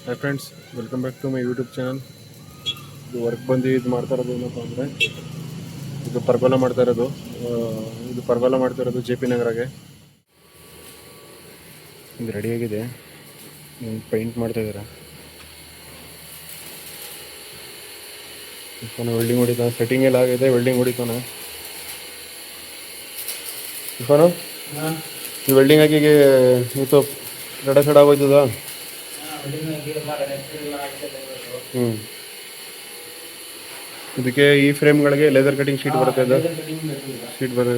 Hi friends, welcome back to my YouTube channel. ಇದು work ಬಂದು ಇದು ಮಾಡ್ತಾ ಇರೋದು ಏನಪ್ಪ ಅಂದರೆ, ಇದು ಪರ್ಗೋಲ ಮಾಡ್ತಾ ಇರೋದು. ಇದು ಪರ್ಗೋಲ ಮಾಡ್ತಾ ಇರೋದು ಜೆ ಪಿ ನಗರಗೆ. ಇದು ರೆಡಿಯಾಗಿದೆ, ಪೈಂಟ್ ಮಾಡ್ತಾ ಇದ್ದಾರೆ. ವೆಲ್ಡಿಂಗ್ ಹೊಡಿತಾನೆ, ಸೆಟ್ಟಿಂಗ್ ಎಲ್ಲ ಆಗಿದೆ, ವೆಲ್ಡಿಂಗ್ ಹೊಡಿತಾನೆ. ಇಫಾನು ಈ ವೆಲ್ಡಿಂಗ್ ಆಗಿ ಇದು ರೆಡ ಸೆಡ್ ಆಗೋಯ್ತದ. ಇದಕ್ಕೆ ಈ ಫ್ರೇಮ್ಗಳಿಗೆ ಲೇಸರ್ ಕಟಿಂಗ್ ಶೀಟ್ ಬರುತ್ತೆ. ಅದು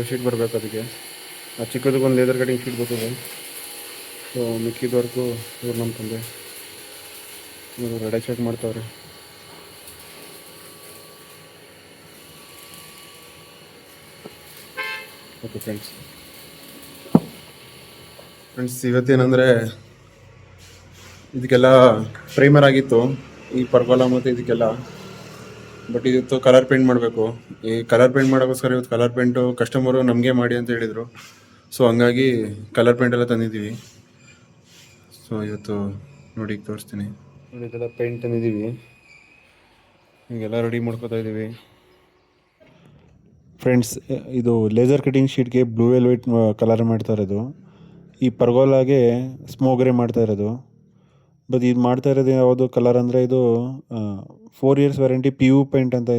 ಶೀಟ್ ಬರಬೇಕು ಅದಕ್ಕೆ. ಆ ಚಿಕ್ಕದಕ್ಕೊಂದು ಲೇಸರ್ ಕಟಿಂಗ್ ಶೀಟ್ ಬರ್ತದೆ. ಸೊ ಮಿಕ್ಕಿದವರೆಗೂ ಇವ್ರು ನಮ್ಮ ತಂದೆ ಇವರು ರೆಡೆ ಚೆಕ್ ಮಾಡ್ತಾವ್ರೆ. ಓಕೆ ಫ್ರೆಂಡ್ಸ್, ಇವತ್ತೇನೆಂದರೆ ಇದಕ್ಕೆಲ್ಲ ಪ್ರೈಮರ್ ಆಗಿತ್ತು ಈ ಪರ್ಗೋಲ ಮತ್ತು ಇದಕ್ಕೆಲ್ಲ. ಬಟ್ ಇವತ್ತು ಕಲರ್ ಪೇಂಟ್ ಮಾಡಬೇಕು. ಈ ಕಲರ್ ಪೇಂಟ್ ಮಾಡೋಕ್ಕೋಸ್ಕರ ಇವತ್ತು ಕಲರ್ ಪೇಂಟು ಕಸ್ಟಮರು ನಮಗೆ ಮಾಡಿ ಅಂತ ಹೇಳಿದರು. ಸೊ ಹಂಗಾಗಿ ಕಲರ್ ಪೇಂಟ್ ಎಲ್ಲ ತಂದಿದ್ದೀವಿ. ಸೊ ಇವತ್ತು ನೋಡಿ ತೋರಿಸ್ತೀನಿ. ನೋಡಿ, ಇದೆಲ್ಲ ಪೇಂಟ್ ತಂದಿದ್ದೀವಿ, ಹೀಗೆಲ್ಲ ರೆಡಿ ಮಾಡ್ಕೋತಾ ಇದ್ದೀವಿ. ಫ್ರೆಂಡ್ಸ್, ಇದು ಲೇಸರ್ ಕಟಿಂಗ್ ಶೀಟ್ಗೆ ಬ್ಲೂ ವೆಲ್ವೆಟ್ ಕಲರ್ ಮಾಡ್ತಾ ಇರೋದು. ಈ ಪರ್ಗೋಲಾಗೆ ಸ್ಮೋಕ್ ಗ್ರೇ ಮಾಡ್ತಾ ಇರೋದು. ಬಟ್ ಇದು ಮಾಡ್ತಾ ಇರೋದು ಯಾವುದು ಕಲರ್ ಅಂದರೆ, ಇದು 4 years ವ್ಯಾರಂಟಿ PU ಪೇಂಟ್ ಅಂತ.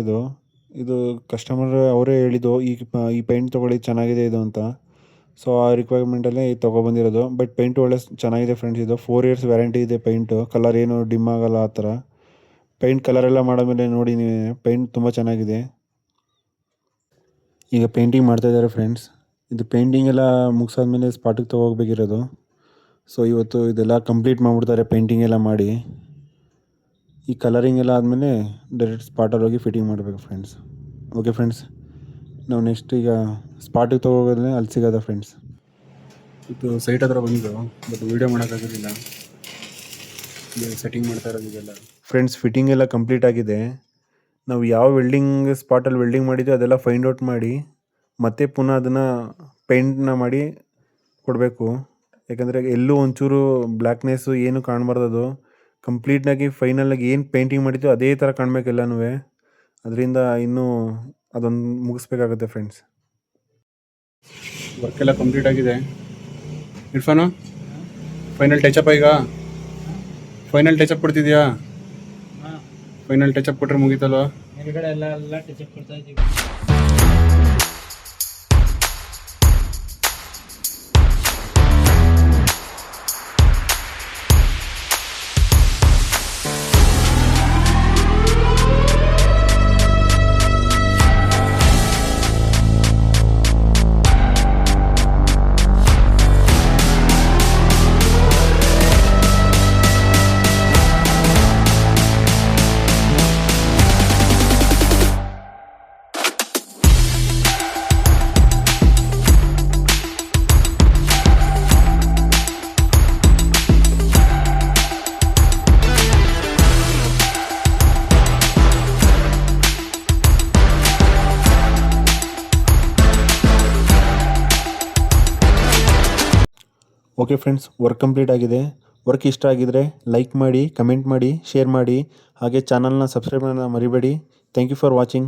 ಇದು ಕಸ್ಟಮರ್ ಅವರೇ ಹೇಳಿದ್ದು, ಈ ಪೇಂಟ್ ತೊಗೊಳ್ಳಿ ಚೆನ್ನಾಗಿದೆ ಇದು ಅಂತ. ಸೊ ಆ ರಿಕ್ವೈರ್ಮೆಂಟಲ್ಲೇ ಇದು ತೊಗೊಬಂದಿರೋದು. ಬಟ್ ಪೇಂಟ್ ಒಳ್ಳೆ ಚೆನ್ನಾಗಿದೆ ಫ್ರೆಂಡ್ಸ್. ಇದು 4 years ವ್ಯಾರಂಟಿ ಇದೆ ಪೇಂಟು. ಕಲರ್ ಏನು ಡಿಮ್ ಆಗೋಲ್ಲ ಆ ಥರ. ಪೇಂಟ್ ಕಲರೆಲ್ಲ ಮಾಡಾದ್ಮೇಲೆ ನೋಡಿ ನೀವು, ಪೇಂಟ್ ತುಂಬ ಚೆನ್ನಾಗಿದೆ. ಈಗ ಪೇಂಟಿಂಗ್ ಮಾಡ್ತಾಯಿದ್ದಾರೆ ಫ್ರೆಂಡ್ಸ್. ಇದು ಪೇಂಟಿಂಗ್ ಎಲ್ಲ ಮುಗಿಸಾದ್ಮೇಲೆ ಸ್ಪಾಟಿಗೆ ತೊಗೋಗ್ಬೇಕಿರೋದು. ಸೊ ಇವತ್ತು ಇದೆಲ್ಲ ಕಂಪ್ಲೀಟ್ ಮಾಡಿಬಿಡ್ತಾರೆ ಪೇಂಟಿಂಗ್ ಎಲ್ಲ ಮಾಡಿ. ಈ ಕಲರಿಂಗ್ ಎಲ್ಲ ಆದಮೇಲೆ ಡೈರೆಕ್ಟ್ ಸ್ಪಾಟಲ್ಲಿ ಹೋಗಿ ಫಿಟ್ಟಿಂಗ್ ಮಾಡಬೇಕು ಫ್ರೆಂಡ್ಸ್. ಓಕೆ ಫ್ರೆಂಡ್ಸ್, ನಾವು ನೆಕ್ಸ್ಟ್ ಈಗ ಸ್ಪಾಟಿಗೆ ತೊಗೋಗೋದ್ರೆ ಅಲ್ಲಿ ಸಿಗೋದ ಫ್ರೆಂಡ್ಸ್. ಇದು ಸೈಟ್ ಹತ್ರ ಬಂದು ಬಟ್ ವೀಡಿಯೋ ಮಾಡೋಕ್ಕಾಗೋದಿಲ್ಲ, ಸೆಟ್ಟಿಂಗ್ ಮಾಡ್ತಾ ಇರೋದು ಇದೆಲ್ಲ. ಫ್ರೆಂಡ್ಸ್, ಫಿಟ್ಟಿಂಗ್ ಎಲ್ಲ ಕಂಪ್ಲೀಟ್ ಆಗಿದೆ. ನಾವು ಯಾವ ವೆಲ್ಡಿಂಗ್ ಸ್ಪಾಟಲ್ಲಿ ವೆಲ್ಡಿಂಗ್ ಮಾಡಿದ್ವಿ ಅದೆಲ್ಲ ಫೈಂಡ್ ಔಟ್ ಮಾಡಿ ಮತ್ತೆ ಪುನಃ ಅದನ್ನು ಪೇಂಟ್ನ ಮಾಡಿ ಕೊಡಬೇಕು. ಯಾಕಂದರೆ ಎಲ್ಲೂ ಒಂಚೂರು ಬ್ಲ್ಯಾಕ್ನೆಸ್ಸು ಏನು ಕಾಣಬಾರ್ದು. ಅದು ಕಂಪ್ಲೀಟಾಗಿ ಫೈನಲಾಗಿ ಏನು ಪೇಂಟಿಂಗ್ ಮಾಡಿದ್ದು ಅದೇ ಥರ ಕಾಣಬೇಕು ಎಲ್ಲನೂ. ಅದರಿಂದ ಇನ್ನೂ ಅದೊಂದು ಮುಗಿಸ್ಬೇಕಾಗುತ್ತೆ ಫ್ರೆಂಡ್ಸ್. ವರ್ಕೆಲ್ಲ ಕಂಪ್ಲೀಟ್ ಆಗಿದೆ. ಇರ್ಫಾನು, ಫೈನಲ್ ಟಚಪ್ ಈಗ ಫೈನಲ್ ಟಚಪ್ ಕೊಡ್ತಿದ್ಯಾ? ಫೈನಲ್ ಟಚಪ್ ಕೊಟ್ಟರೆ ಮುಗೀತಲ್ವ? ಎಲ್ಲ ಟಚಪ್ ಕೊಡ್ತಾ ಇದ್ದೀವಿ. ಓಕೆ ಫ್ರೆಂಡ್ಸ್, ವರ್ಕ್ ಕಂಪ್ಲೀಟ್ ಆಗಿದೆ. ವರ್ಕ್ ಇಷ್ಟ ಆಗಿದರೆ ಲೈಕ್ ಮಾಡಿ, ಕಮೆಂಟ್ ಮಾಡಿ, ಶೇರ್ ಮಾಡಿ, ಹಾಗೆ ಚಾನಲ್ನ ಸಬ್ಸ್ಕ್ರೈಬ್ ಮಾಡೋಣ ಮರಿಬೇಡಿ. Thank you for watching.